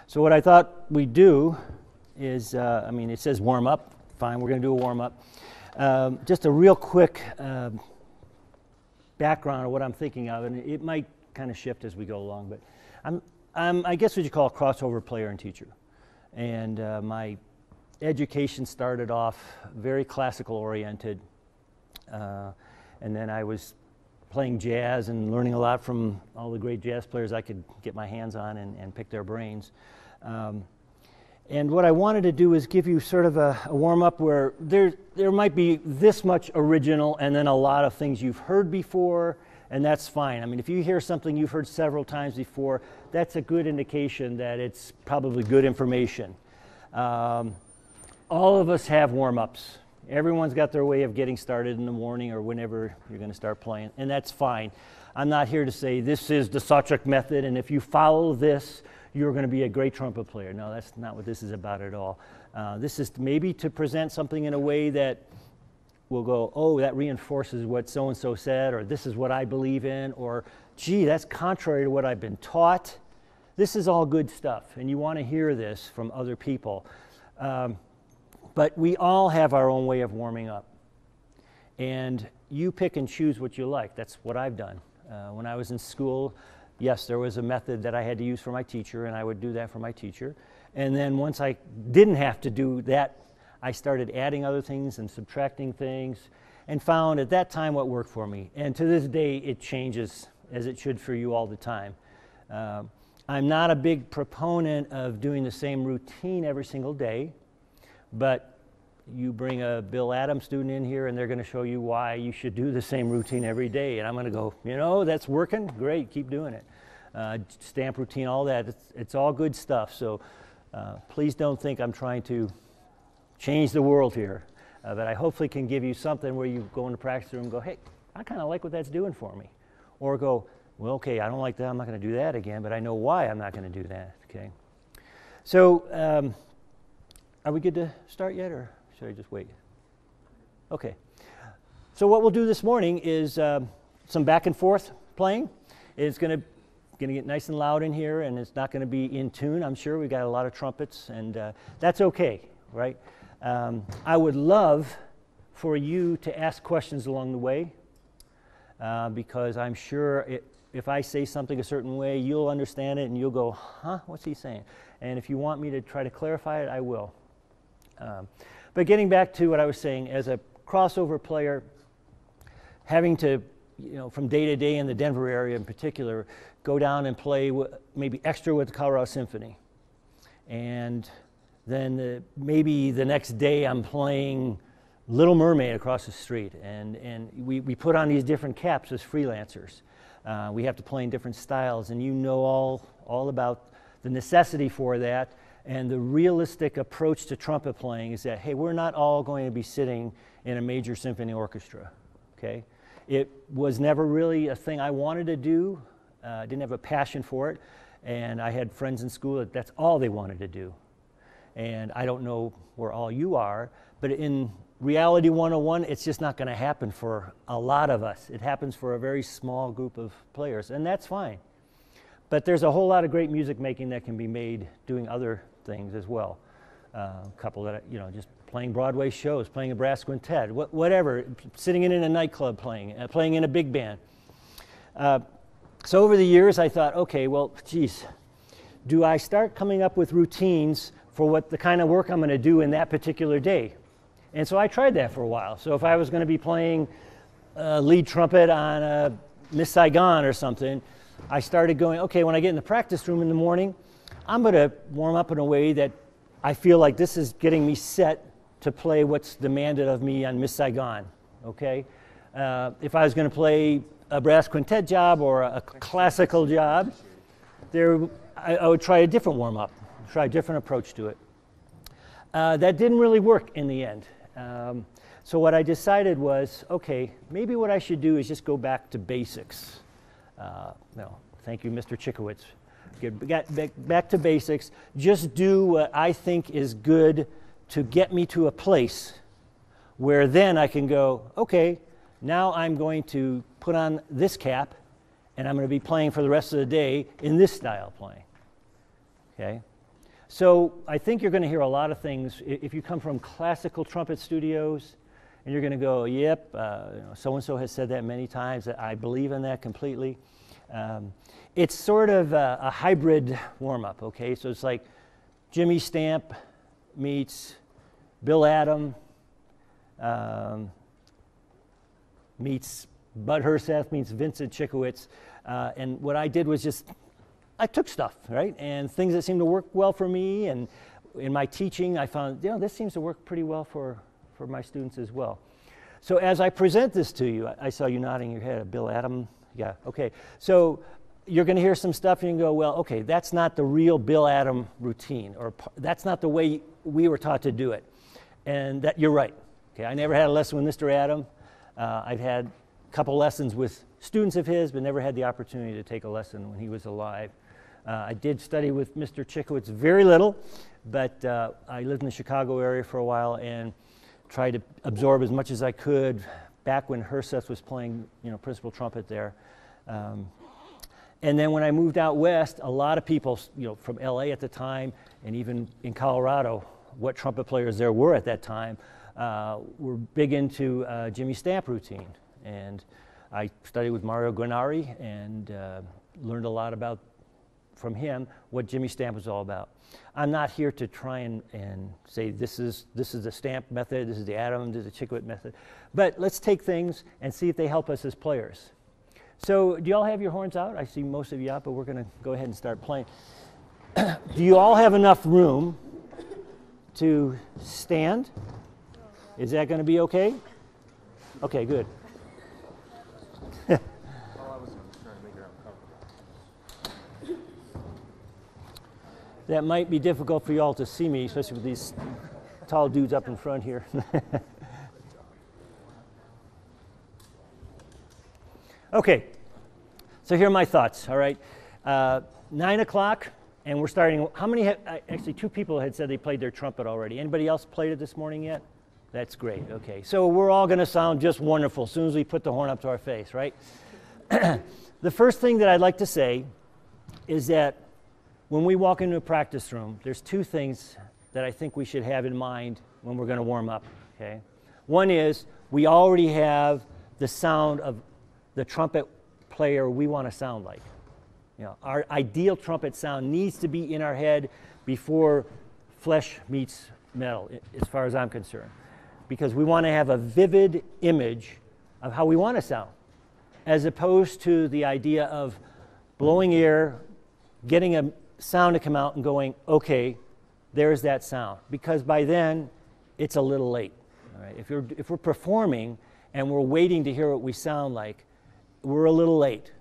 So what I thought we'd do is, I mean, it says warm up. Fine, we're going to do a warm up. Just a real quick background of what I'm thinking of, and it might kind of shift as we go along. But I'm I guess what you call a crossover player and teacher. And my education started off very classical oriented, and then I was playing jazz and learning a lot from all the great jazz players I could get my hands on and pick their brains. And what I wanted to do is give you sort of a warm-up where there might be this much original and then a lot of things you've heard before, and that's fine. I mean, if you hear something you've heard several times before, that's a good indication that it's probably good information. All of us have warm-ups. Everyone's got their way of getting started in the morning or whenever you're going to start playing, and that's fine. I'm not here to say this is the Sawchuk method, and if you follow this, you're going to be a great trumpet player. No, that's not what this is about at all. This is maybe to present something in a way that will go, oh, that reinforces what so-and-so said, or this is what I believe in, or gee, that's contrary to what I've been taught. This is all good stuff, and you want to hear this from other people. But we all have our own way of warming up. And you pick and choose what you like. That's what I've done. When I was in school, yes, there was a method that I had to use for my teacher, and I would do that for my teacher. And then once I didn't have to do that, I started adding other things and subtracting things and found at that time what worked for me. And to this day, it changes, as it should for you all the time. I'm not a big proponent of doing the same routine every single day. But you bring a Bill Adams student in here and they're going to show you why you should do the same routine every day. And I'm going to go, you know, that's working? Great, keep doing it. Stamp routine, all that, it's all good stuff. So please don't think I'm trying to change the world here. But I hopefully can give you something where you go in the practice room and go, hey, I kind of like what that's doing for me. Or go, well, okay, I don't like that, I'm not going to do that again, but I know why I'm not going to do that, okay? So, are we good to start yet, or should I just wait? Okay. So what we'll do this morning is some back and forth playing. It's going to get nice and loud in here, and it's not going to be in tune, I'm sure. We've got a lot of trumpets, and that's okay, right? I would love for you to ask questions along the way, because I'm sure if I say something a certain way, you'll understand it, and you'll go, huh, what's he saying? And if you want me to try to clarify it, I will. But getting back to what I was saying, as a crossover player, having to, you know, from day to day in the Denver area in particular, go down and play maybe extra with the Colorado Symphony. And then maybe the next day I'm playing Little Mermaid across the street. And we put on these different caps as freelancers. We have to play in different styles, and you know all about the necessity for that. And the realistic approach to trumpet playing is that, hey, we're not all going to be sitting in a major symphony orchestra, okay? It was never really a thing I wanted to do. I didn't have a passion for it. And I had friends in school that that's all they wanted to do. And I don't know where all you are, but in Reality 101, it's just not going to happen for a lot of us. It happens for a very small group of players, and that's fine. But there's a whole lot of great music making that can be made doing other things as well. A couple that, you know, just playing Broadway shows, playing a brass quintet, whatever, sitting in a nightclub playing in a big band. So over the years I thought, okay, well, geez, do I start coming up with routines for what the kind of work I'm going to do in that particular day? And so I tried that for a while. So if I was going to be playing lead trumpet on Miss Saigon or something, I started going, okay, when I get in the practice room in the morning, I'm going to warm up in a way that I feel like this is getting me set to play what's demanded of me on Miss Saigon, okay? If I was going to play a brass quintet job or a classical job, I would try a different warm-up, try a different approach to it. That didn't really work in the end. So what I decided was, okay, maybe what I should do is just go back to basics. No, thank you, Mr. Chickowitz. Get back to basics. Just do what I think is good to get me to a place where then I can go, okay, now I'm going to put on this cap and I'm going to be playing for the rest of the day in this style playing. Okay? So I think you're going to hear a lot of things. If you come from classical trumpet studios, and you're going to go, yep, so-and-so has said that many times. I believe in that completely. It's sort of a hybrid warm-up, okay? So it's like Jimmy Stamp meets Bill Adam, meets Bud Herseth, meets Vincent Chikowitz. And what I did was just, I took stuff, right? And things that seemed to work well for me, and in my teaching, I found, this seems to work pretty well for my students as well. So as I present this to you, I saw you nodding your head, Bill Adam, yeah, okay. So you're going to hear some stuff and you can go, well, okay, that's not the real Bill Adam routine, or that's not the way we were taught to do it. And that you're right. Okay, I never had a lesson with Mr. Adam. I've had a couple lessons with students of his, but never had the opportunity to take a lesson when he was alive. I did study with Mr. Chikowitz very little, but I lived in the Chicago area for a while and tried to absorb as much as I could back when Herseth was playing, principal trumpet there. And then when I moved out west, a lot of people, from LA at the time, and even in Colorado, what trumpet players there were at that time, were big into Jimmy Stamp routine. And I studied with Mario Guarnari and learned a lot about, from him, what Jimmy Stamp was all about. I'm not here to try and say this is the Stamp method, this is the Adam, this is the Chikowitz method. But let's take things and see if they help us as players. So do you all have your horns out? I see most of you out, but we're going to go ahead and start playing. Do you all have enough room to stand? Is that going to be okay? Okay, good. That might be difficult for you all to see me, especially with these tall dudes up in front here. Okay, so here are my thoughts, all right? 9 o'clock, and we're starting. How many actually 2 people had said they played their trumpet already. Anybody else played it this morning yet? That's great, okay. So we're all gonna sound just wonderful as soon as we put the horn up to our face, right? The first thing that I'd like to say is that when we walk into a practice room, there's 2 things that I think we should have in mind when we're going to warm up, okay? One is we already have the sound of the trumpet player we want to sound like. Our ideal trumpet sound needs to be in our head before flesh meets metal, as far as I'm concerned, because we want to have a vivid image of how we want to sound, as opposed to the idea of blowing air, getting a sound to come out and going, okay, there's that sound. Because by then, it's a little late. All right? If we're performing and we're waiting to hear what we sound like, we're a little late.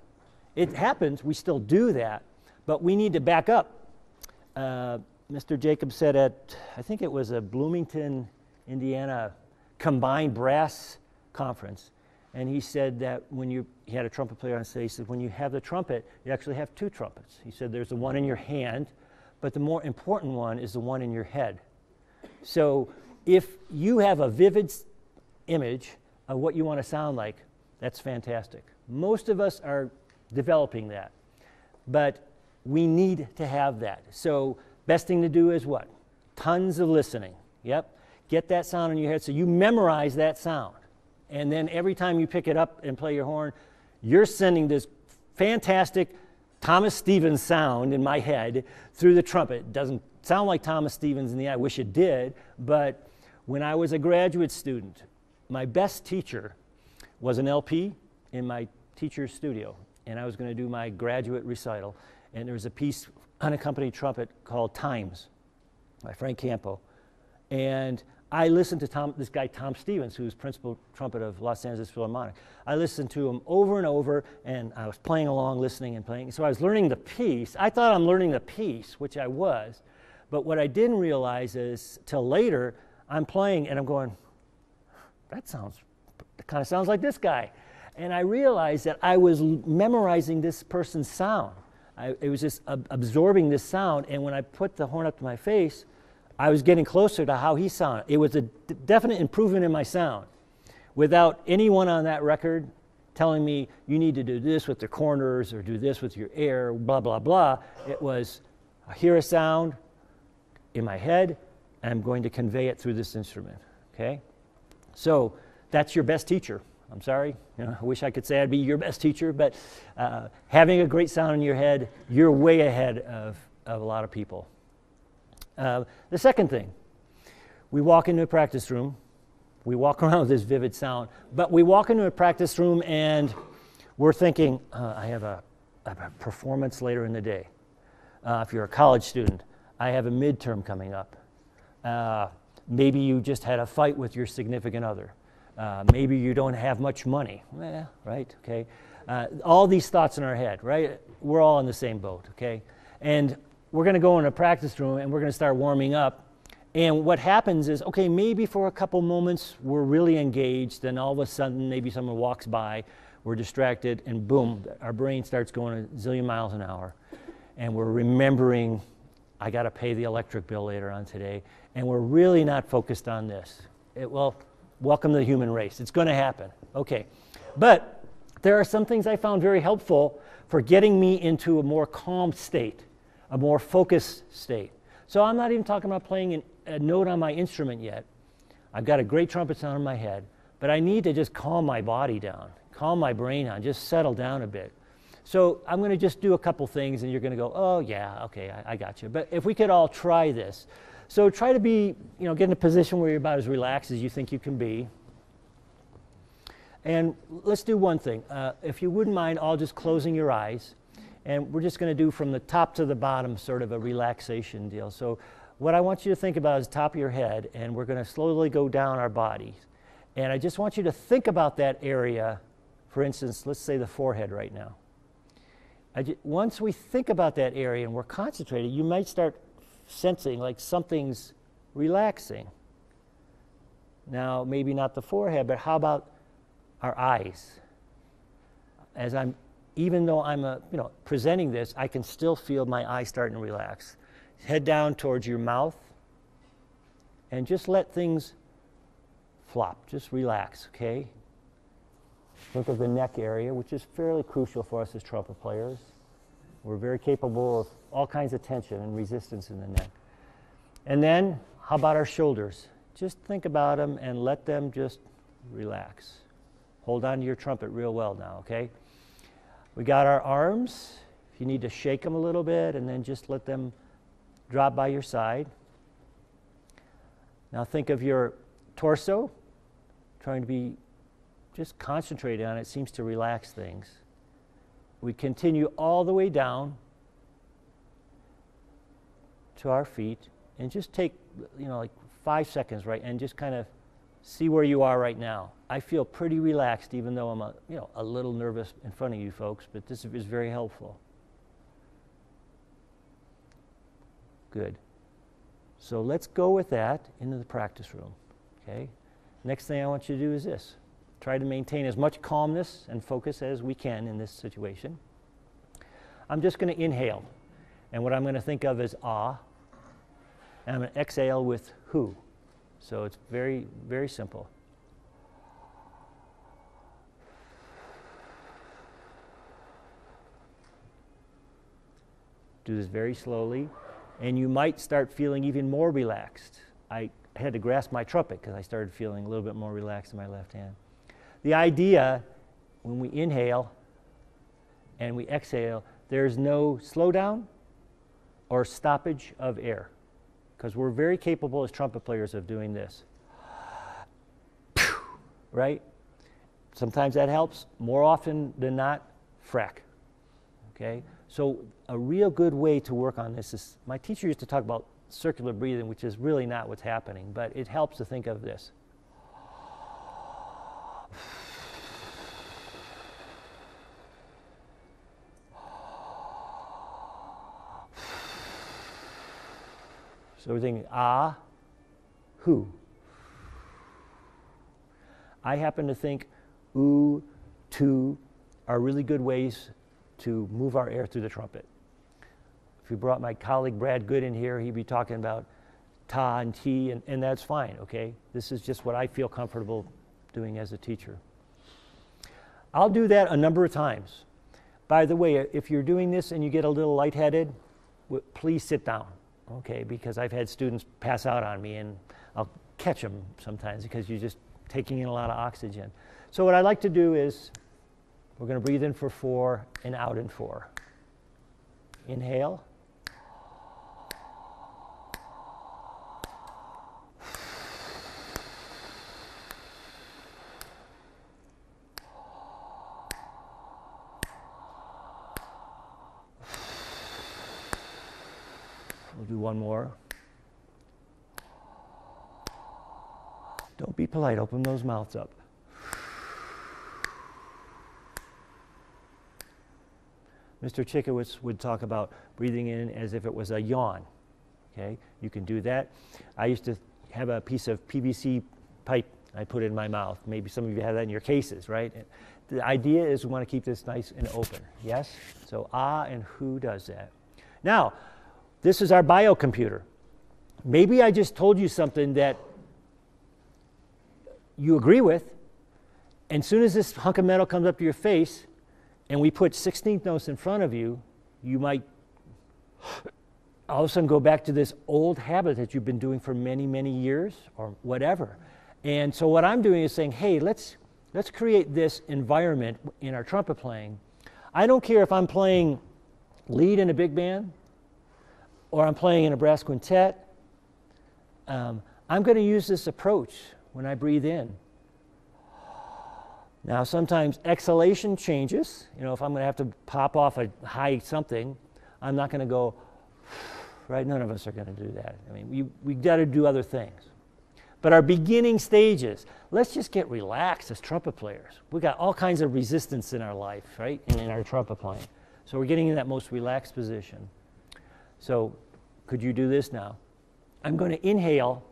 It happens, we still do that, but we need to back up. Mr. Jacobs said at, I think it was a Bloomington, Indiana combined brass conference, and he said that when he had a trumpet player on stage, he said when you have the trumpet, you actually have 2 trumpets. He said there's the one in your hand, but the more important one is the one in your head. So if you have a vivid image of what you want to sound like, that's fantastic. Most of us are developing that, but we need to have that. So best thing to do is what? Tons of listening. Yep. Get that sound in your head so you memorize that sound. And then every time you pick it up and play your horn, you're sending this fantastic Thomas Stevens sound in my head through the trumpet. It doesn't sound like Thomas Stevens in the eye. I wish it did. But when I was a graduate student, my best teacher was an LP in my teacher's studio. And I was going to do my graduate recital. And there was a piece, unaccompanied trumpet, called Times by Frank Campo. And I listened to this guy, Tom Stevens, who's principal trumpet of Los Angeles Philharmonic. I listened to him over and over, and I was playing along, listening and playing. So I was learning the piece. I thought I'm learning the piece, which I was. But what I didn't realize is, till later, I'm playing, and I'm going, that kind of sounds like this guy. And I realized that I was memorizing this person's sound. It was just absorbing this sound, and when I put the horn up to my face, I was getting closer to how he sounded. It was a definite improvement in my sound without anyone on that record telling me you need to do this with the corners or do this with your air, blah, blah, blah. It was, I hear a sound, in my head, and I'm going to convey it through this instrument, okay? So that's your best teacher. I'm sorry, I wish I could say I'd be your best teacher, but having a great sound in your head, you're way ahead of a lot of people. The second thing, we walk into a practice room, we walk around with this vivid sound, but we walk into a practice room and we're thinking, I have a performance later in the day. If you're a college student, I have a midterm coming up. Maybe you just had a fight with your significant other. Maybe you don't have much money. Right, okay. All these thoughts in our head, right? We're all in the same boat, okay? And we're going to go in a practice room and we're going to start warming up. And what happens is, okay, maybe for a couple moments we're really engaged, and all of a sudden maybe someone walks by, we're distracted, and boom, our brain starts going a zillion miles an hour. And we're remembering, I got to pay the electric bill later on today, and we're really not focused on this. Well, welcome to the human race. It's going to happen. Okay. But there are some things I found very helpful for getting me into a more calm state, a more focused state. So I'm not even talking about playing a note on my instrument yet. I've got a great trumpet sound in my head, but I need to just calm my body down, calm my brain down, just settle down a bit. So I'm going to just do a couple things, and you're going to go, oh, yeah, okay, I got you. But if we could all try this. So try to be, get in a position where you're about as relaxed as you think you can be. And let's do one thing. If you wouldn't mind all just closing your eyes, and we're just going to do from the top to the bottom sort of a relaxation deal. So what I want you to think about is the top of your head, and we're going to slowly go down our body. And I just want you to think about that area. For instance, let's say the forehead right now. Once we think about that area and we're concentrated, you might start sensing like something's relaxing. Now, maybe not the forehead, but how about our eyes? Even though I'm presenting this, I can still feel my eyes starting to relax. Head down towards your mouth and just let things flop. Just relax, okay? Think of the neck area, which is fairly crucial for us as trumpet players. We're very capable of all kinds of tension and resistance in the neck. And then, how about our shoulders? Just think about them and let them just relax. Hold on to your trumpet real well now, okay? We got our arms. If you need to shake them a little bit, and then just let them drop by your side. Now think of your torso, trying to be just concentrated on it. Seems to relax things. We continue all the way down to our feet, and just take, like 5 seconds, right, and just kind of see where you are right now. I feel pretty relaxed, even though I'm a little nervous in front of you folks, but this is very helpful. Good. So let's go with that into the practice room, okay? Next thing I want you to do is this. Try to maintain as much calmness and focus as we can in this situation. I'm just going to inhale, and what I'm going to think of is ah, and I'm going to exhale with hu. So it's very, very simple. Do this very slowly, and you might start feeling even more relaxed. I had to grasp my trumpet because I started feeling a little bit more relaxed in my left hand. The idea, when we inhale and we exhale, there's no slowdown or stoppage of air, because we're very capable as trumpet players of doing this. Right? Sometimes that helps. More often than not, frack. Okay? So a real good way to work on this is, my teacher used to talk about circular breathing, which is really not what's happening, but it helps to think of this. So we're thinking ah, hu. I happen to think oo, tu are really good ways to move our air through the trumpet. If we brought my colleague Brad Good in here, he'd be talking about ta and ti, and that's fine, okay? This is just what I feel comfortable doing as a teacher. I'll do that a number of times. By the way, if you're doing this and you get a little lightheaded, please sit down. okay, because I've had students pass out on me, and I'll catch them sometimes because you're just taking in a lot of oxygen. So what I like to do is we're going to breathe in for 4 and out in 4. Inhale. We'll do one more. Don't be polite, open those mouths up. Mr. Chikowitz would talk about breathing in as if it was a yawn. Okay, you can do that. I used to have a piece of PVC pipe I put in my mouth. Maybe some of you have that in your cases, right? The idea is we want to keep this nice and open. Yes? So ah and who does that? Now, this is our biocomputer. Maybe I just told you something that you agree with, and as soon as this hunk of metal comes up to your face, and we put 16th notes in front of you, you might all of a sudden go back to this old habit that you've been doing for many, many years, or whatever. And so what I'm doing is saying, hey, let's create this environment in our trumpet playing. I don't care if I'm playing lead in a big band, or I'm playing in a brass quintet. I'm going to use this approach when I breathe in. Now, sometimes exhalation changes. You know, if I'm going to have to pop off a high something, I'm not going to go, right? None of us are going to do that. I mean, we got to do other things. But our beginning stages, let's just get relaxed as trumpet players. We got all kinds of resistance in our life, right? And in our trumpet playing. So we're getting in that most relaxed position. So could you do this now? I'm going to inhale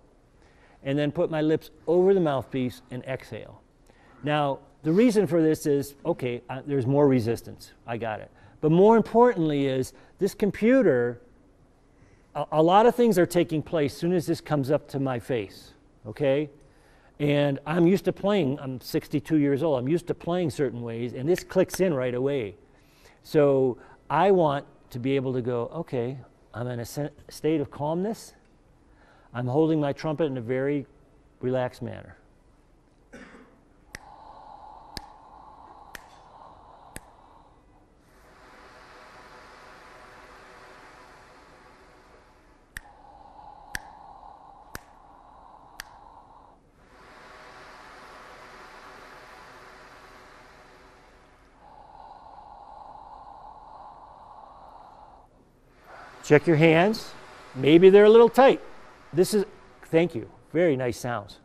and then put my lips over the mouthpiece and exhale. Now, the reason for this is, okay, there's more resistance. I got it. But more importantly is this computer, a lot of things are taking place as soon as this comes up to my face, okay? And I'm used to playing, I'm 62 years old, I'm used to playing certain ways, and this clicks in right away. So I want to be able to go, okay, I'm in a state of calmness. I'm holding my trumpet in a very relaxed manner. Check your hands. Maybe they're a little tight. This is, thank you, very nice sounds.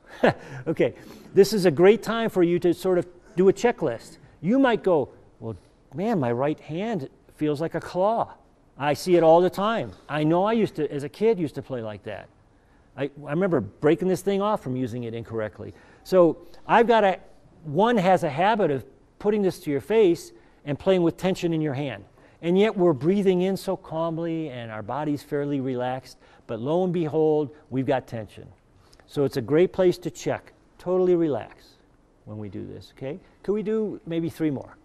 Okay, this is a great time for you to sort of do a checklist. You might go, well, man, my right hand feels like a claw. I see it all the time. I know I used to, as a kid, used to play like that. I remember breaking this thing off from using it incorrectly. So I've got one has a habit of putting this to your face and playing with tension in your hand. And yet we're breathing in so calmly and our body's fairly relaxed, but lo and behold, we've got tension. So it's a great place to check. Totally relax when we do this, okay? Could we do maybe 3 more?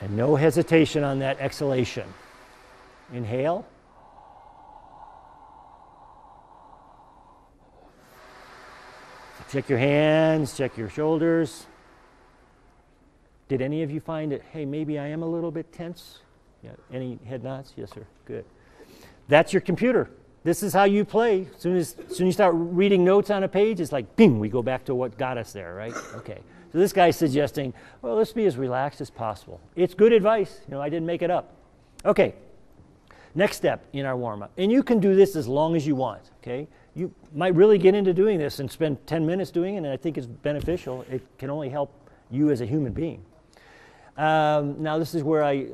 And no hesitation on that exhalation. Inhale. Check your hands, check your shoulders. Did any of you find it, hey, maybe I am a little bit tense? Yeah, any head nods? Yes, sir. Good. That's your computer. This is how you play. As soon as you start reading notes on a page, it's like, bing, we go back to what got us there, right? Okay. So this guy's suggesting, well, let's be as relaxed as possible. It's good advice. You know, I didn't make it up. Okay. Next step in our warm-up. And you can do this as long as you want, okay? You might really get into doing this and spend 10 minutes doing it, and I think it's beneficial. It can only help you as a human being. Now, this is where I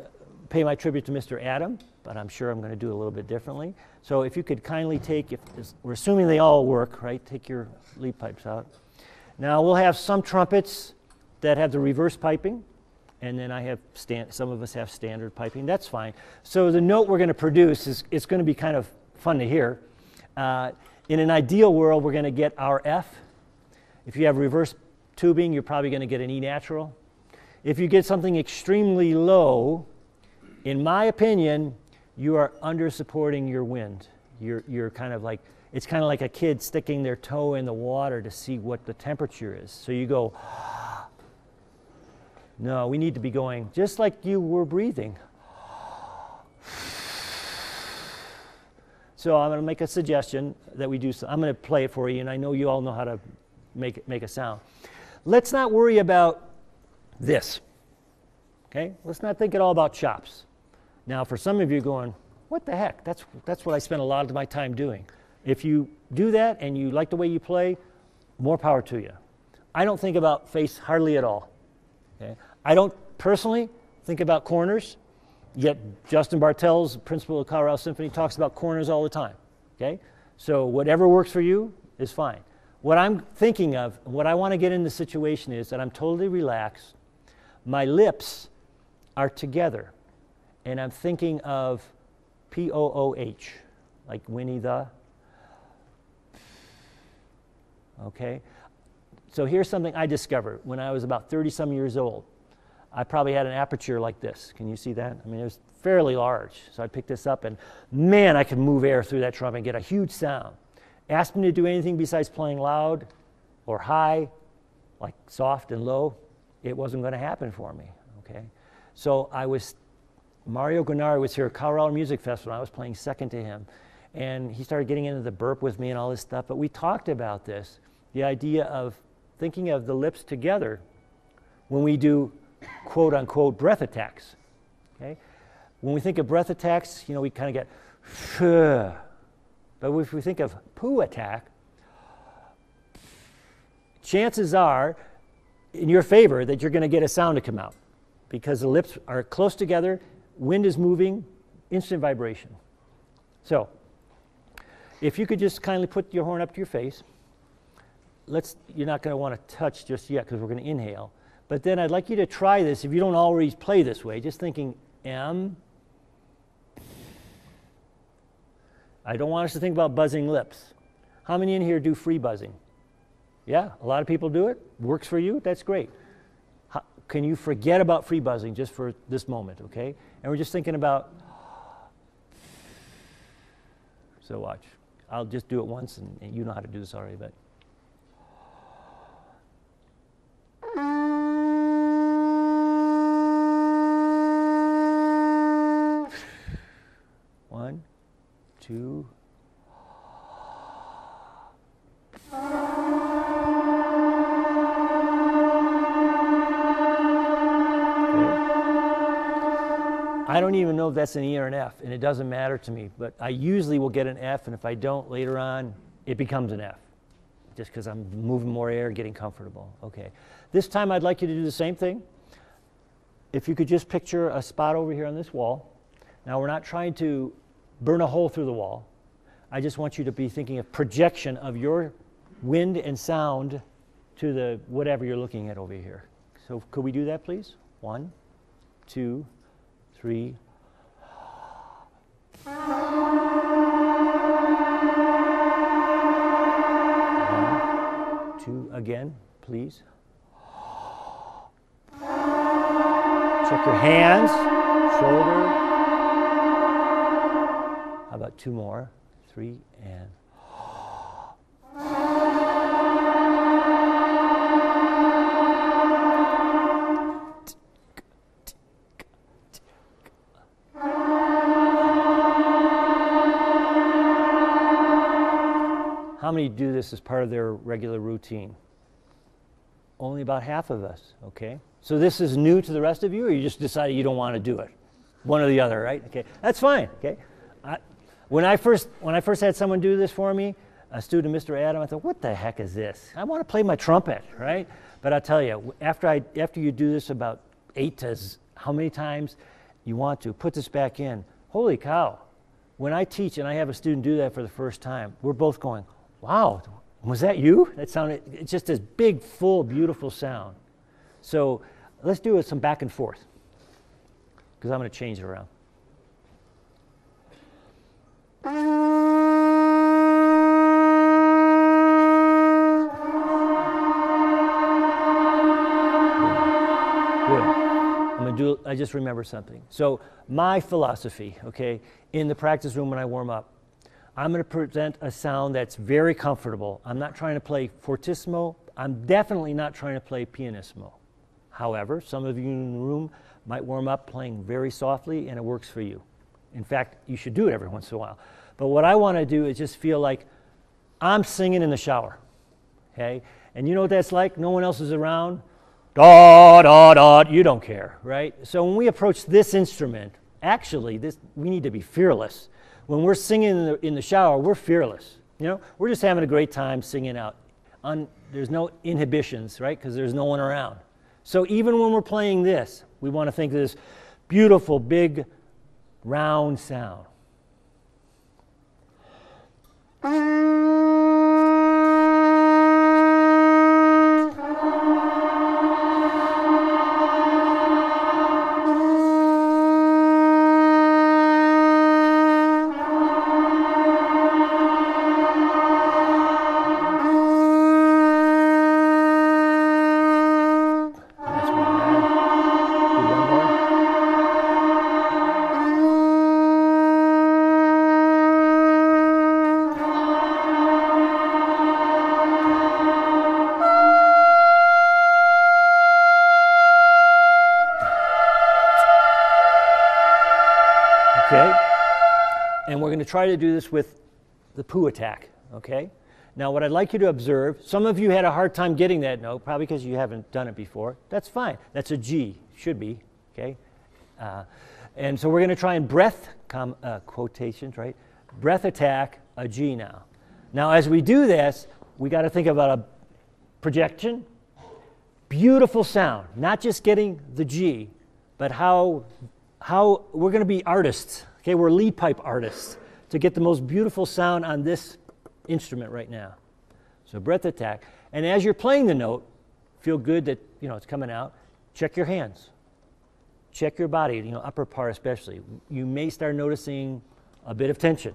pay my tribute to Mr. Adam, but I'm sure I'm going to do it a little bit differently. So if you could kindly take, we're assuming they all work, right? Take your lead pipes out. Now, we'll have some trumpets that have the reverse piping, and then I have some of us have standard piping. That's fine. So the note we're going to produce it's going to be kind of fun to hear. In an ideal world, we're going to get our F. If you have reverse tubing, you're probably going to get an E natural. If you get something extremely low, in my opinion, you are under supporting your wind. You're kind of like, it's kind of like a kid sticking their toe in the water to see what the temperature is. So you go, no, we need to be going just like you were breathing. So I'm going to make a suggestion that we do. I'm going to play it for you, and I know you all know how to make a sound. Let's not worry about this. Okay? Let's not think at all about chops. Now, for some of you going, what the heck? That's what I spend a lot of my time doing. If you do that and you like the way you play, more power to you. I don't think about face hardly at all. Okay? I don't personally think about corners, yet Justin Bartels, principal of Colorado Symphony, talks about corners all the time. Okay? So whatever works for you is fine. What I'm thinking of, what I want to get in the situation is that I'm totally relaxed. My lips are together, and I'm thinking of P-O-O-H, like Winnie the. Okay? So here's something I discovered when I was about 30-some years old. I probably had an aperture like this. Can you see that? I mean, it was fairly large. So I picked this up, and man, I could move air through that trumpet and get a huge sound. Asked me to do anything besides playing loud or high, like soft and low, it wasn't going to happen for me. Okay? So Mario Guarnari was here at Colorado Music Festival, and I was playing second to him. And he started getting into the burp with me and all this stuff, but we talked about this, the idea of thinking of the lips together when we do quote-unquote breath attacks. Okay? When we think of breath attacks, you know, we kind of get phew. But if we think of poo attack, chances are in your favor that you're going to get a sound to come out because the lips are close together, wind is moving, instant vibration. So if you could just kindly put your horn up to your face. You're not going to want to touch just yet because we're going to inhale. But then I'd like you to try this if you don't already play this way, just thinking M. I don't want us to think about buzzing lips. How many in here do free buzzing? Yeah, a lot of people do it. Works for you? That's great. Can you forget about free buzzing just for this moment, okay? And we're just thinking about, so watch. I'll just do it once, and you know how to do this already, but. One, two. I don't even know if that's an E or an F, and it doesn't matter to me, but I usually will get an F, and if I don't later on, it becomes an F, just because I'm moving more air, getting comfortable. Okay. This time I'd like you to do the same thing. If you could just picture a spot over here on this wall. Now we're not trying to burn a hole through the wall. I just want you to be thinking of projection of your wind and sound to the whatever you're looking at over here. So could we do that, please? 1, 2, 3. 1, 2, again, please. Check your hands, shoulder. How about 2 more? 3 and. How many do this as part of their regular routine? Only about half of us, okay? So this is new to the rest of you, or you just decided you don't want to do it? One or the other, right? Okay, that's fine, okay? When I first had someone do this for me, a student, Mr. Adam, I thought, what the heck is this? I want to play my trumpet, right? But I'll tell you, after you do this about 8 to how many times you want to, put this back in. Holy cow. When I teach and I have a student do that for the first time, we're both going, wow, was that you? That sounded, it's just this big, full, beautiful sound. So let's do some back and forth, because I'm going to change it around. Good. I just remembered something. So my philosophy, okay, in the practice room when I warm up, I'm going to present a sound that's very comfortable. I'm not trying to play fortissimo. I'm definitely not trying to play pianissimo. However, some of you in the room might warm up playing very softly, and it works for you. In fact, you should do it every once in a while. But what I want to do is just feel like I'm singing in the shower, okay? And you know what that's like? No one else is around. Da, da, da, you don't care, right? So when we approach this instrument, actually, we need to be fearless. When we're singing in the shower, we're fearless. You know, we're just having a great time singing out. There's no inhibitions, right? Because there's no one around. So even when we're playing this, we want to think of this beautiful, big, round sound. Okay, and we're going to try to do this with the poo attack, okay? Now what I'd like you to observe, some of you had a hard time getting that note, probably because you haven't done it before. That's fine. That's a G, should be, okay? And so we're going to try and breath, quotations, right? Breath attack, a G now. Now as we do this, we got to think about a projection, beautiful sound, not just getting the G, but how we're going to be artists, okay? We're lead pipe artists to get the most beautiful sound on this instrument right now. So breath attack. And as you're playing the note, feel good that, you know, it's coming out. Check your hands. Check your body, you know, upper part especially. You may start noticing a bit of tension.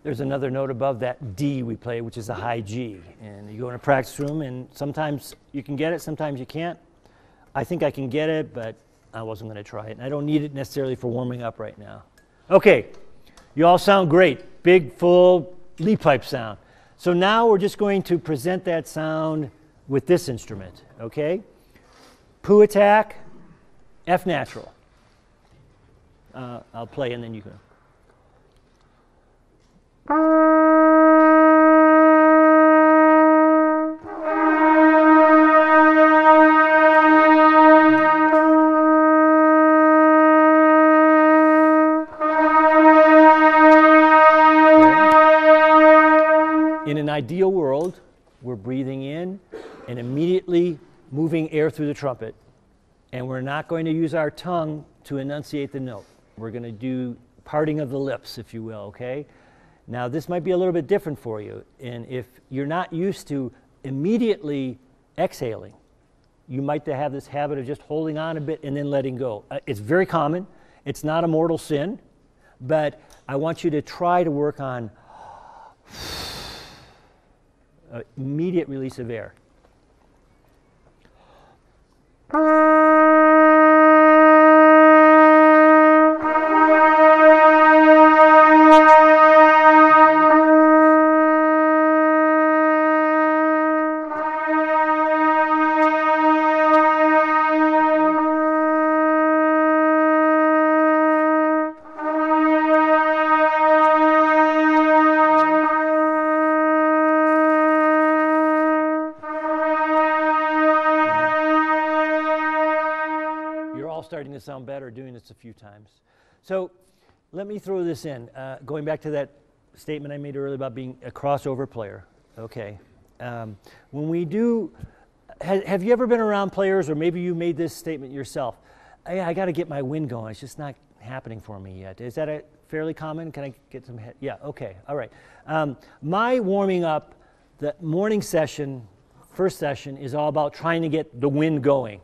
There's another note above that D we play, which is a high G. And you go in a practice room, and sometimes you can get it, sometimes you can't. I think I can get it, but I wasn't going to try it. And I don't need it necessarily for warming up right now. Okay, you all sound great. Big, full lead pipe sound. So now we're just going to present that sound with this instrument, okay? Poo attack, F natural. I'll play and then you can. In an ideal world, we're breathing in and immediately moving air through the trumpet. And we're not going to use our tongue to enunciate the note. We're going to do parting of the lips, if you will, okay? Now, this might be a little bit different for you. And if you're not used to immediately exhaling, you might have this habit of just holding on a bit and then letting go. It's very common. It's not a mortal sin. But I want you to try to work on immediate release of air. Starting to sound better doing this a few times. So let me throw this in. Going back to that statement I made earlier about being a crossover player. Okay. When we do, have you ever been around players, or maybe you made this statement yourself? I got to get my wind going. It's just not happening for me yet. Is that fairly common? Can I get some head? Yeah, okay, all right. My warming up, the morning session, first session, is all about trying to get the wind going.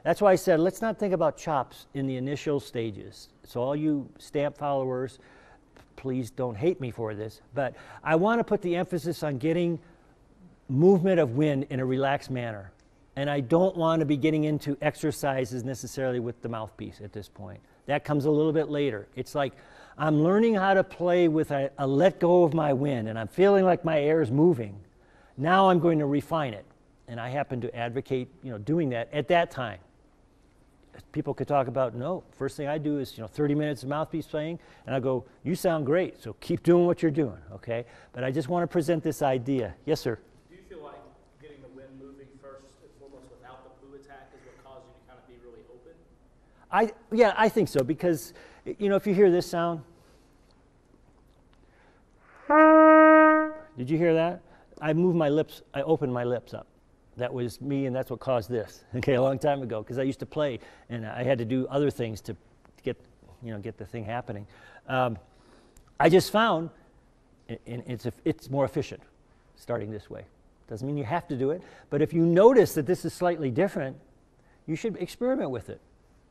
That's why I said, let's not think about chops in the initial stages. So all you stamp followers, please don't hate me for this, but I want to put the emphasis on getting movement of wind in a relaxed manner. And I don't want to be getting into exercises necessarily with the mouthpiece at this point. That comes a little bit later. It's like I'm learning how to play with a let go of my wind, and I'm feeling like my air is moving. Now I'm going to refine it. And I happen to advocate, doing that at that time. People could talk about, no, first thing I do is, 30 minutes of mouthpiece playing, and I go, you sound great, so keep doing what you're doing, okay? But I just want to present this idea. Yes, sir? Do you feel like getting the wind moving first and foremost without the poo attack is what caused you to kind of be really open? Yeah, I think so, because, if you hear this sound, did you hear that? I moved my lips, I opened my lips up. That was me, and that's what caused this, okay, a long time ago, because I used to play, and I had to do other things to get the thing happening. I just found it's more efficient starting this way. Doesn't mean you have to do it, but if you notice that this is slightly different, you should experiment with it,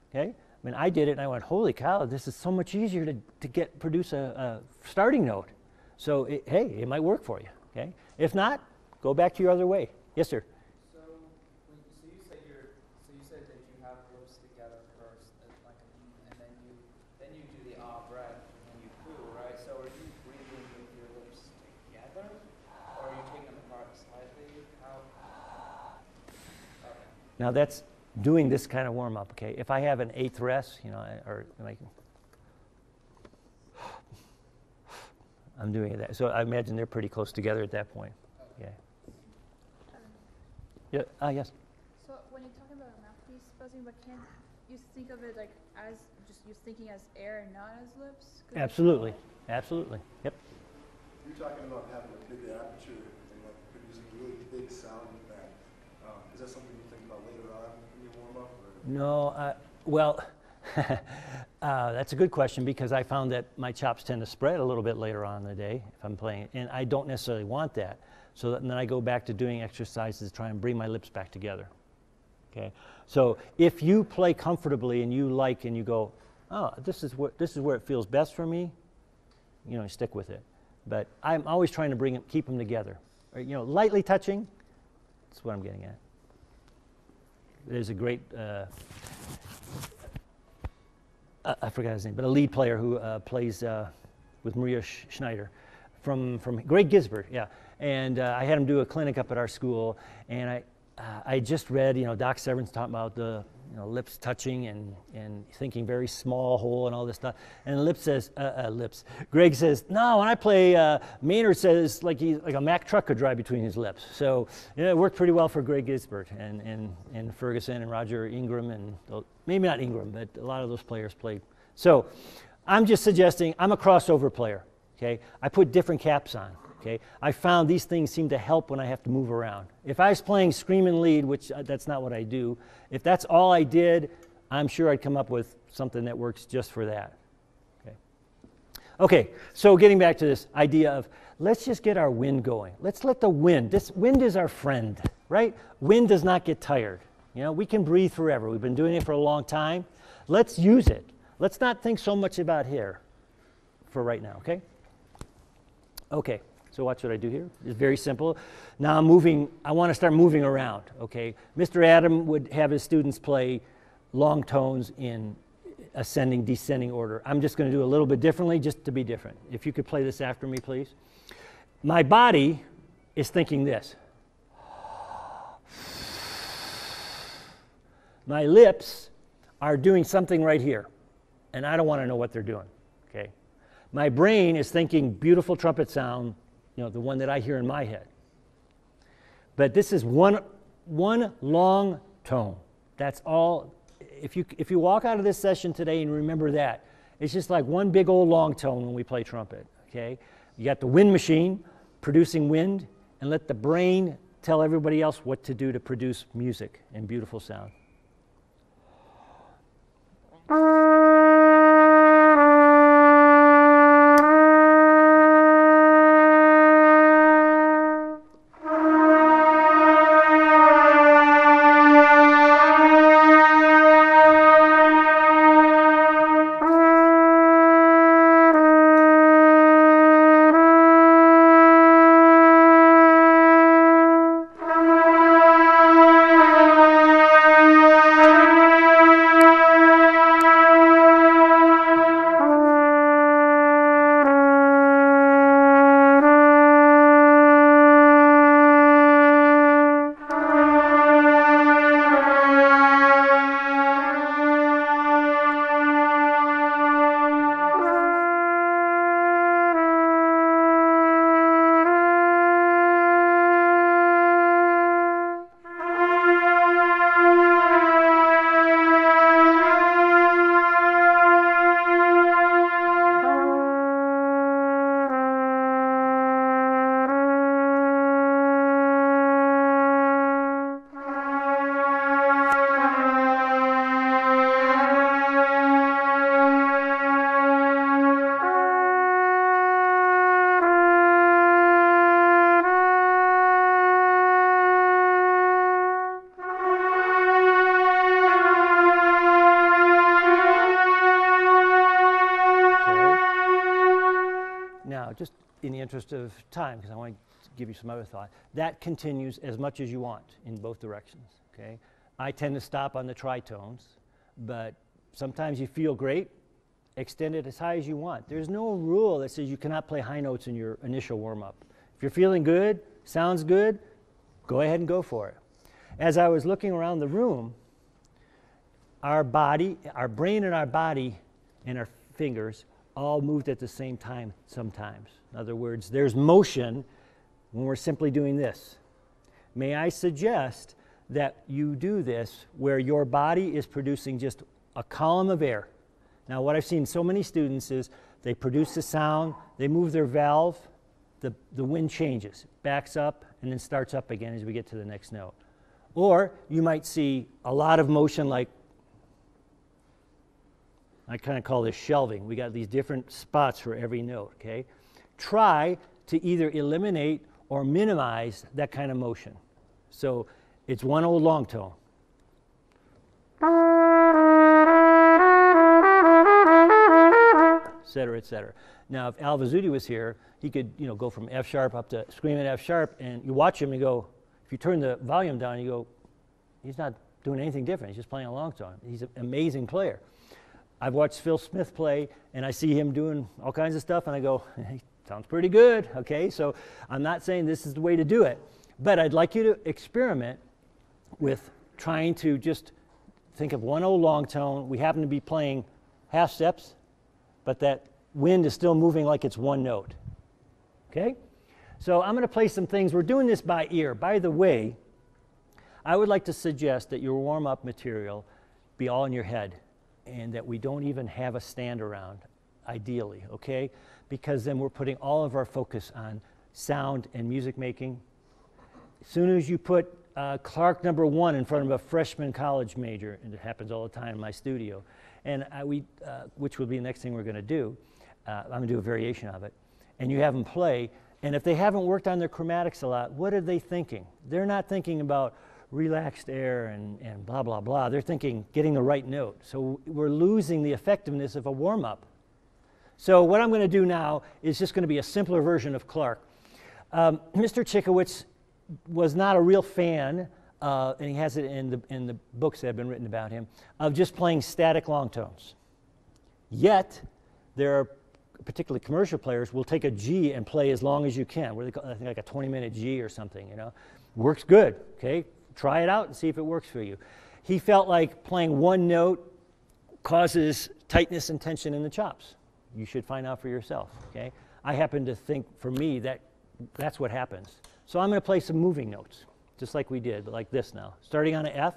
okay? I mean, I did it, and I went, holy cow, this is so much easier to produce a starting note. So, hey, it might work for you, okay? If not, go back to your other way. Yes, sir? You said that you have lips together first, and then you do the breath and you poo, right? So are you breathing with your lips together, or are you taking them apart slightly? Okay. Now that's doing this kind of warm up. Okay, if I have an eighth rest, or like I'm doing that. So I imagine they're pretty close together at that point. Okay. Yeah. Yes. So when you're talking about mouthpiece buzzing, but can't you think of it like as just you thinking as air and not as lips? Absolutely. Absolutely. Yep. You're talking about having a big aperture and like producing really big sound with that. Is that something you think about later on in your warm up? No. Well, that's a good question, because I found that my chops tend to spread a little bit later on in the day if I'm playing, and I don't necessarily want that. So then I go back to doing exercises to try and bring my lips back together. Okay. So if you play comfortably and you go, oh, this is where it feels best for me, stick with it. But I'm always trying to keep them together. Or, lightly touching. That's what I'm getting at. There's a great, I forgot his name, but a lead player who plays with Maria Schneider from Greg Gisbert, yeah. And I had him do a clinic up at our school, and I just read, Doc Severin's talking about the lips touching and thinking very small hole and all this stuff. And Greg says, no, when I play, Maynard says like a Mack truck could drive between his lips. So it worked pretty well for Greg Gisbert and Ferguson and Roger Ingram, and maybe not Ingram, but a lot of those players played. So I'm just suggesting I'm a crossover player, okay? I put different caps on. Okay, I found these things seem to help when I have to move around. If I was playing scream and lead, which that's not what I do, if that's all I did, I'm sure I'd come up with something that works just for that. Okay, so getting back to this idea of let's just get our wind going. Let's let the wind, this wind is our friend, right? Wind does not get tired. We can breathe forever. We've been doing it for a long time. Let's use it. Let's not think so much about hair for right now, okay? Okay. So watch what I do here. It's very simple. Now I'm moving, I want to start moving around, okay? Mr. Adam would have his students play long tones in ascending, descending order. I'm just going to do a little bit differently just to be different. If you could play this after me, please. My body is thinking this. My lips are doing something right here, and I don't want to know what they're doing, okay? My brain is thinking beautiful trumpet sound, you know, the one that I hear in my head. But this is one long tone. That's all. If you walk out of this session today and remember that, it's just like one big old long tone when we play trumpet, okay? You got the wind machine producing wind, and let the brain tell everybody else what to do to produce music and beautiful sound. Just in the interest of time, because I want to give you some other thought, that continues as much as you want in both directions, okay? I tend to stop on the tritones, but sometimes you feel great, extend it as high as you want. There's no rule that says you cannot play high notes in your initial warm-up. If you're feeling good, sounds good, go ahead and go for it. As I was looking around the room, our body, our brain and our body and our fingers all moved at the same time sometimes. In other words, there's motion when we're simply doing this. May I suggest that you do this where your body is producing just a column of air. Now, what I've seen so many students is they produce the sound, they move their valve, the wind changes, backs up, and then starts up again as we get to the next note. Or you might see a lot of motion like, I kind of call this shelving. We got these different spots for every note, okay? Try to either eliminate or minimize that kind of motion. So it's one old long tone. Et cetera, et cetera. Now, if Al Vizzuti was here, he could, you know, go from F sharp up to screaming F sharp, and you watch him and you go, if you turn the volume down, you go, he's not doing anything different. He's just playing a long tone. He's an amazing player. I've watched Phil Smith play, and I see him doing all kinds of stuff, and I go, hey, sounds pretty good, okay? So I'm not saying this is the way to do it, but I'd like you to experiment with trying to just think of one old long tone. We happen to be playing half steps, but that wind is still moving like it's one note, okay? So I'm going to play some things. We're doing this by ear. By the way, I would like to suggest that your warm-up material be all in your head, and that we don't even have a stand around, ideally, okay? Because then we're putting all of our focus on sound and music making. As soon as you put Clark number 1 in front of a freshman college major, and it happens all the time in my studio, and which will be the next thing we're going to do, I'm going to do a variation of it, and you have them play, and if they haven't worked on their chromatics a lot, what are they thinking? They're not thinking about relaxed air and blah, blah, blah. They're thinking getting the right note. So we're losing the effectiveness of a warm-up. So what I'm going to do now is just going to be a simpler version of Clark. Mr. Chikowicz was not a real fan, and he has it in the books that have been written about him, of just playing static long tones. Yet, there are particularly commercial players will take a G and play as long as you can. What do they call, I think like a 20-minute G or something, you know. Works good, okay? Try it out and see if it works for you. He felt like playing one note causes tightness and tension in the chops. You should find out for yourself, okay? I happen to think, for me, that's what happens. So I'm going to play some moving notes, just like we did, but like this now. Starting on an F.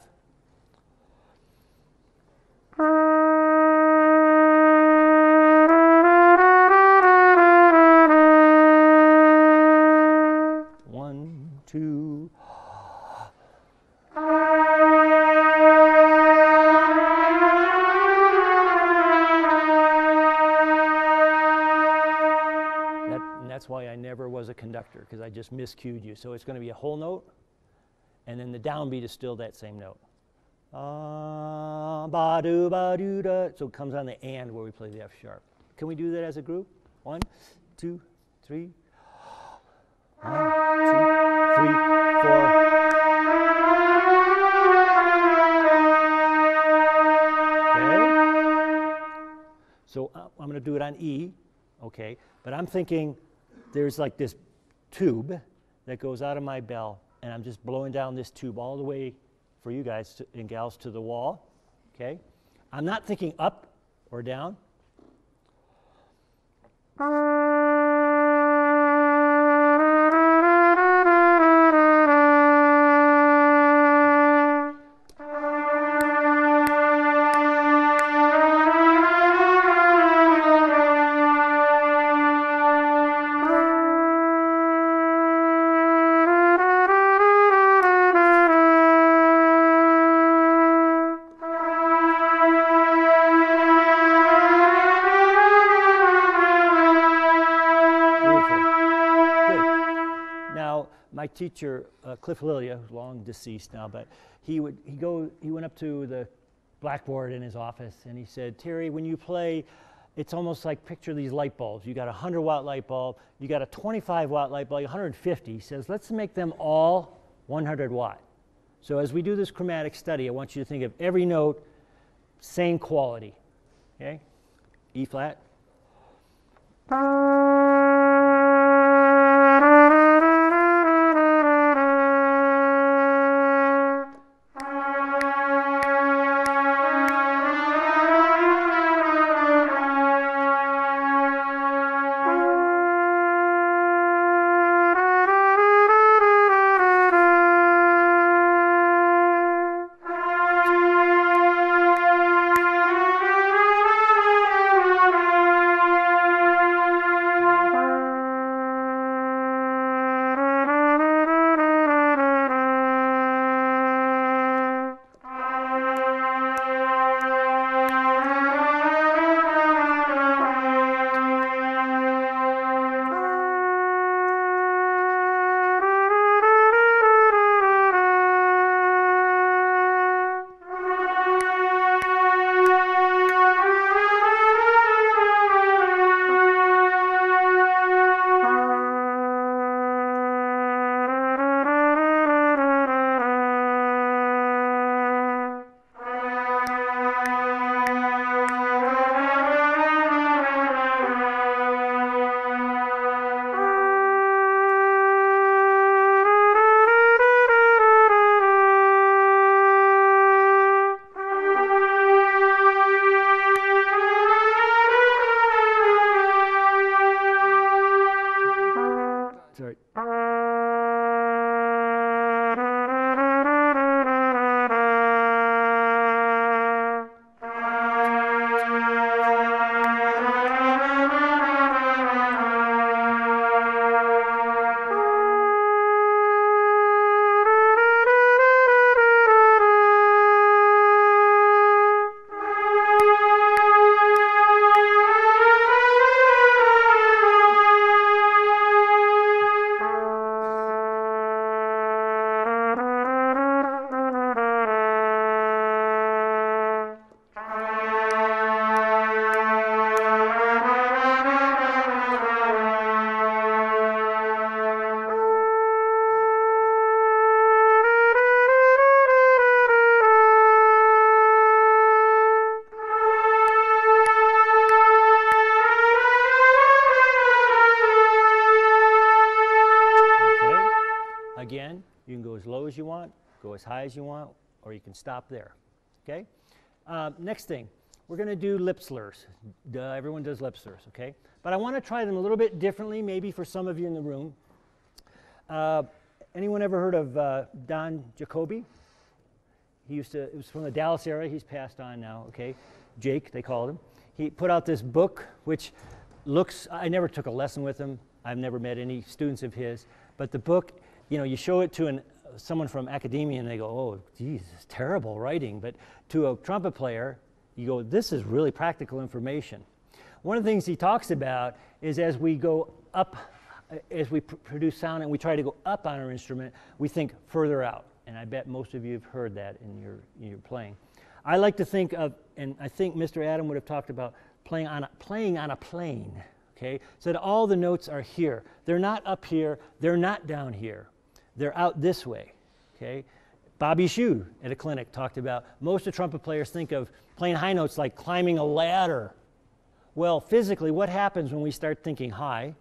One, two. That's why I never was a conductor, because I just miscued you. So it's going to be a whole note, and then the downbeat is still that same note. Ba-do, ba-do, da. So it comes on the and where we play the F sharp. Can we do that as a group? 1, 2, 3. 1, 2, 3, 4. Okay. So I'm going to do it on E. Okay. But I'm thinking there's like this tube that goes out of my bell, and I'm just blowing down this tube all the way for you guys and gals to the wall, okay? I'm not thinking up or down. My teacher, Cliff Lilia, who's long deceased now, but he went up to the blackboard in his office and he said, Terry, when you play, it's almost like picture these light bulbs. You got a 100-watt light bulb, you got a 25-watt light bulb, 150. He says, let's make them all 100-watt. So as we do this chromatic study, I want you to think of every note, same quality, okay? E flat. go as high as you want, or you can stop there. Okay? Next thing, we're going to do lip slurs. Duh, everyone does lip slurs, okay? But I want to try them a little bit differently, maybe for some of you in the room. Anyone ever heard of Don Jacoby? It was from the Dallas area. He's passed on now, okay? Jake, they called him. He put out this book, which looks, I never took a lesson with him. I've never met any students of his. But the book, you know, you show it to someone from academia and they go, oh, geez, it's terrible writing. But to a trumpet player, you go, this is really practical information. One of the things he talks about is as we go up, as we produce sound and we try to go up on our instrument, we think further out. And I bet most of you have heard that in your playing. I like to think of, and I think Mr. Adam would have talked about playing on a plane, okay? So that all the notes are here. They're not up here, they're not down here. They're out this way, okay? Bobby Shue at a clinic talked about most of trumpet players think of playing high notes like climbing a ladder. Well, physically, what happens when we start thinking high?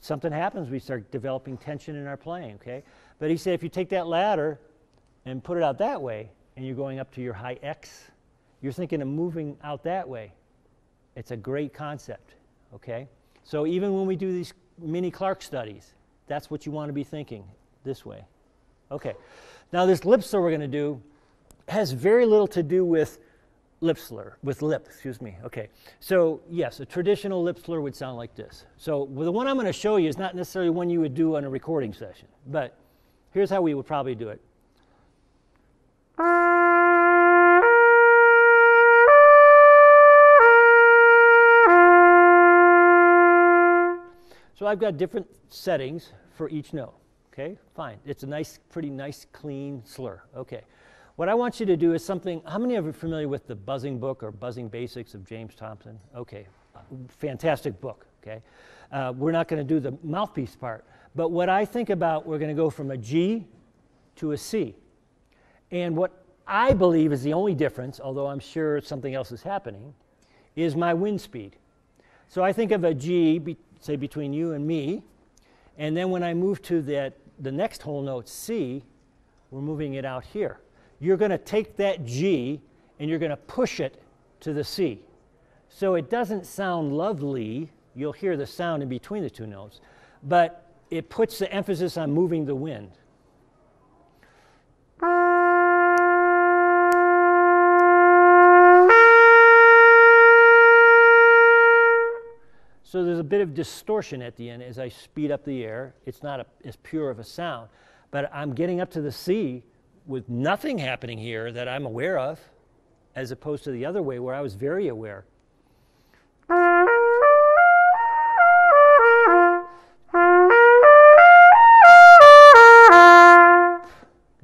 Something happens, we start developing tension in our playing, okay? But he said if you take that ladder and put it out that way, and you're going up to your high X, you're thinking of moving out that way. It's a great concept, okay? So even when we do these mini Clark studies, that's what you want to be thinking, this way. Okay, now this lip slur we're going to do has very little to do with lip slur, excuse me. Okay, so yes, a traditional lip slur would sound like this. So the one I'm going to show you is not necessarily one you would do on a recording session, but here's how we would probably do it. So I've got different settings for each note, okay? Fine, it's a nice, pretty nice, clean slur, okay. What I want you to do is something, how many of you are familiar with the Buzzing book or Buzzing Basics of James Thompson? Okay, fantastic book, okay? We're not gonna do the mouthpiece part, but what I think about, we're gonna go from a G to a C. And what I believe is the only difference, although I'm sure something else is happening, is my wind speed. So I think of a G, say between you and me, and then when I move to the next whole note, C, we're moving it out here. You're going to take that G and you're going to push it to the C. So it doesn't sound lovely. You'll hear the sound in between the two notes, but it puts the emphasis on moving the wind. So there's a bit of distortion at the end as I speed up the air. It's not as pure of a sound, but I'm getting up to the C with nothing happening here that I'm aware of, as opposed to the other way where I was very aware. Now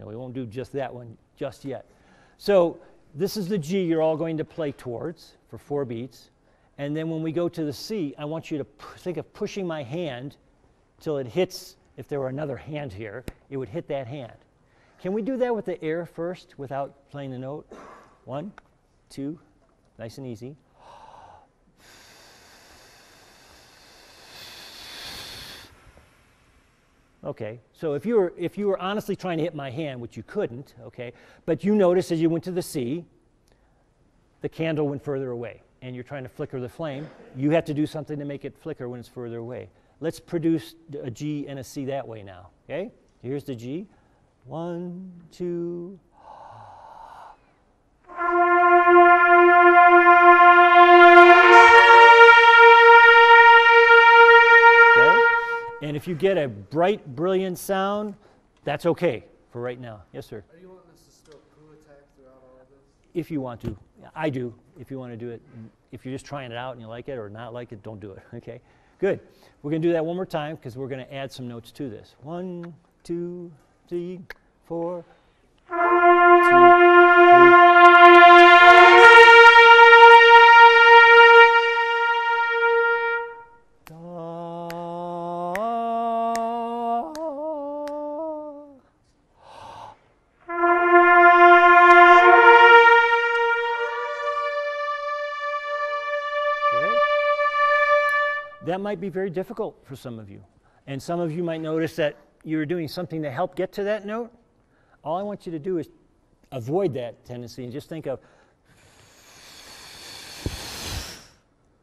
we won't do just that one just yet. So this is the G you're all going to play towards for 4 beats. And then when we go to the C, I want you to think of pushing my hand till it hits, if there were another hand here, it would hit that hand. Can we do that with the air first without playing the note? 1, 2, nice and easy. Okay, so if you were honestly trying to hit my hand, which you couldn't, okay, but you noticed as you went to the C, the candle went further away. And you're trying to flicker the flame, you have to do something to make it flicker when it's further away. Let's produce a G and a C that way now, okay? Here's the G. 1, 2. Okay? And if you get a bright, brilliant sound, that's okay for right now. Yes, sir? Are you wanting us to still poo attack throughout all of this? If you want to. I do, if you want to do it. If you're just trying it out and you like it or not like it, don't do it, okay? Good. We're going to do that one more time because we're going to add some notes to this. 1, 2, 3, 4. 2, 3. That might be very difficult for some of you. And some of you might notice that you're doing something to help get to that note, All I want you to do is avoid that tendency and just think of,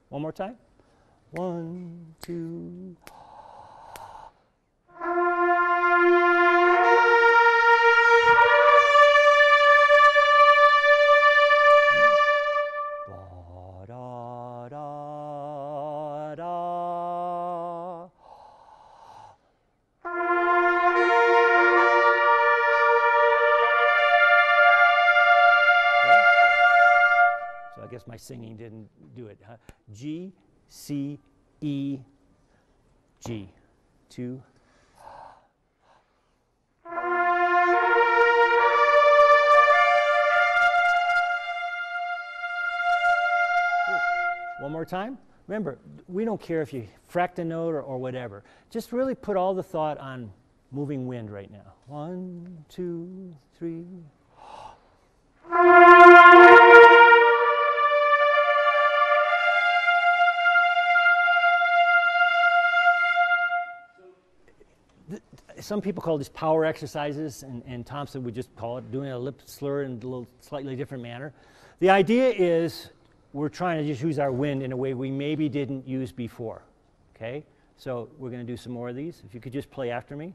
one more time. 1, 2. Da, da, da. So I guess my singing didn't do it. Huh? G, C, E, G. 2. One more time. Remember, we don't care if you frack the note or whatever. Just really put all the thought on moving wind right now. 1, 2, 3. Some people call these power exercises, and Thompson would just call it doing a lip slur in a little slightly different manner. The idea is we're trying to just use our wind in a way we maybe didn't use before, okay? So we're going to do some more of these. If you could just play after me.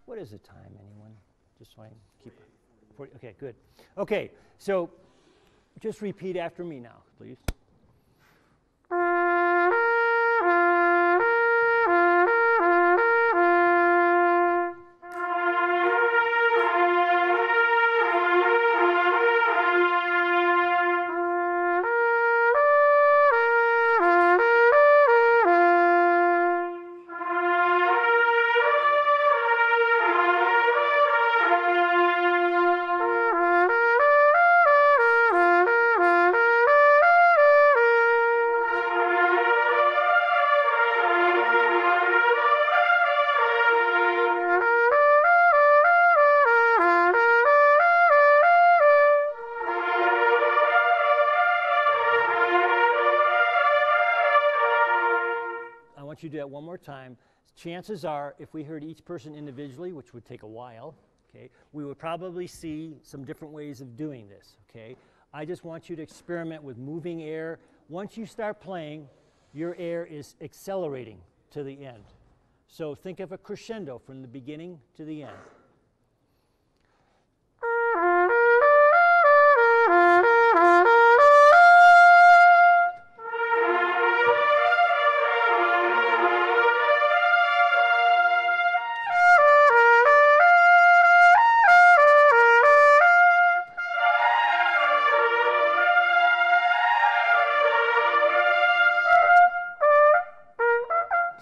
What is the time, anyone? Just so I can keep it. Okay, good. Okay, so just repeat after me now, please. You do that one more time. Chances are, if we heard each person individually, which would take a while, okay, we would probably see some different ways of doing this, okay? I just want you to experiment with moving air. Once you start playing, your air is accelerating to the end. So think of a crescendo from the beginning to the end.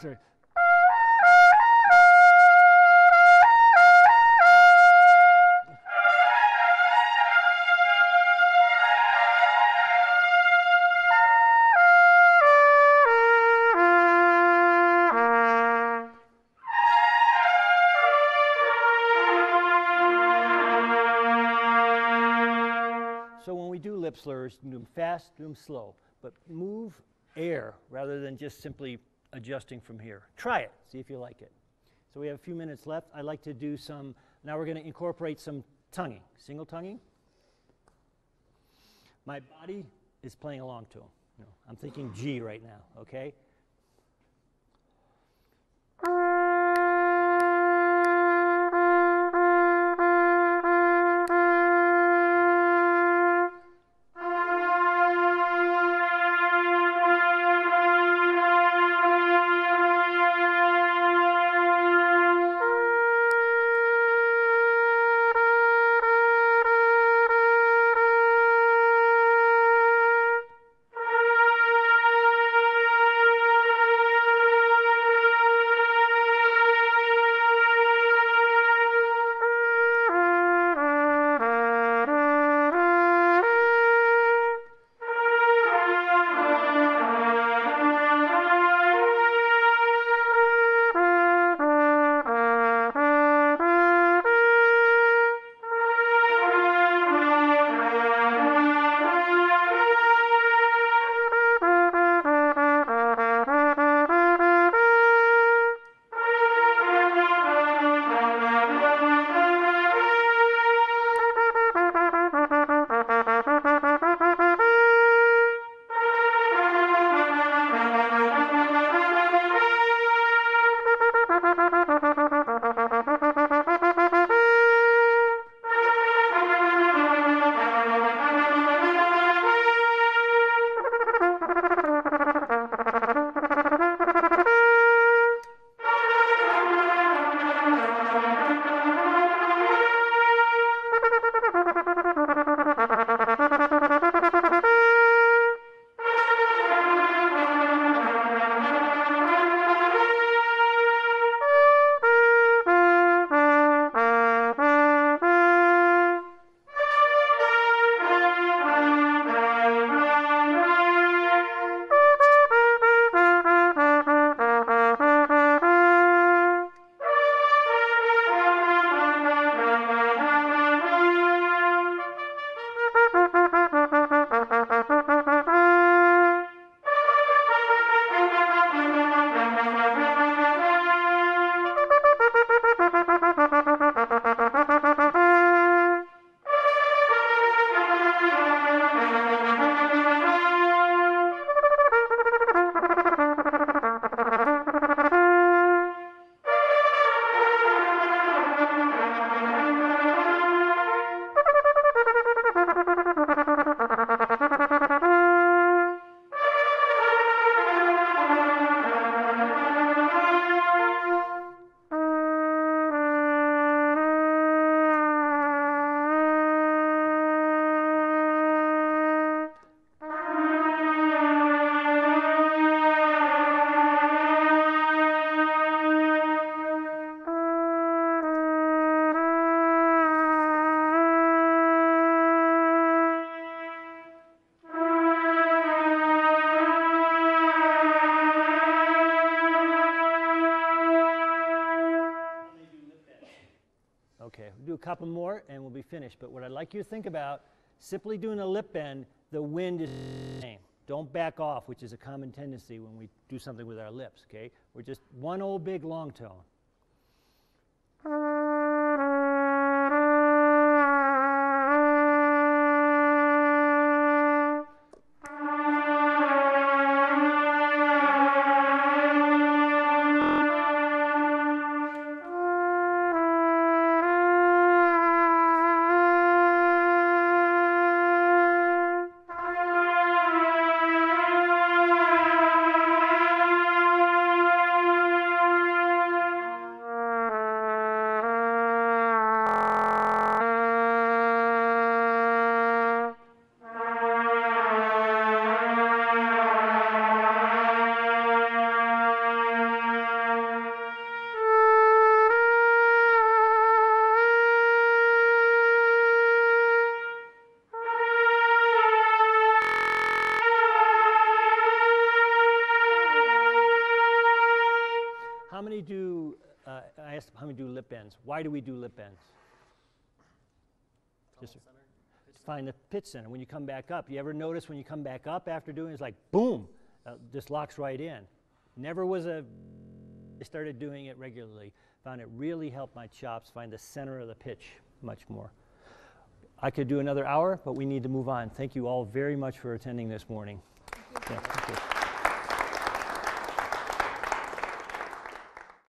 Sorry. So when we do lip slurs, do them fast, do them slow, but move air rather than just simply adjusting from here. Try it, see if you like it. So we have a few minutes left. I'd like to do some, now we're going to incorporate some tonguing, single tonguing. My body is playing along to them. You know, I'm thinking G right now, okay? Okay, we'll do a couple more and we'll be finished. But what I'd like you to think about, simply doing a lip bend, the wind is the same. Don't back off, which is a common tendency when we do something with our lips, okay? We're just one old big long tone. I asked how many do lip bends. Why do we do lip bends? Just find the pitch center. When you come back up, you ever notice when you come back up after doing it, it's like boom, just locks right in. Never was I started doing it regularly. Found it really helped my chops find the center of the pitch much more. I could do another hour, but we need to move on. Thank you all very much for attending this morning. Thank you. Yeah, thank you.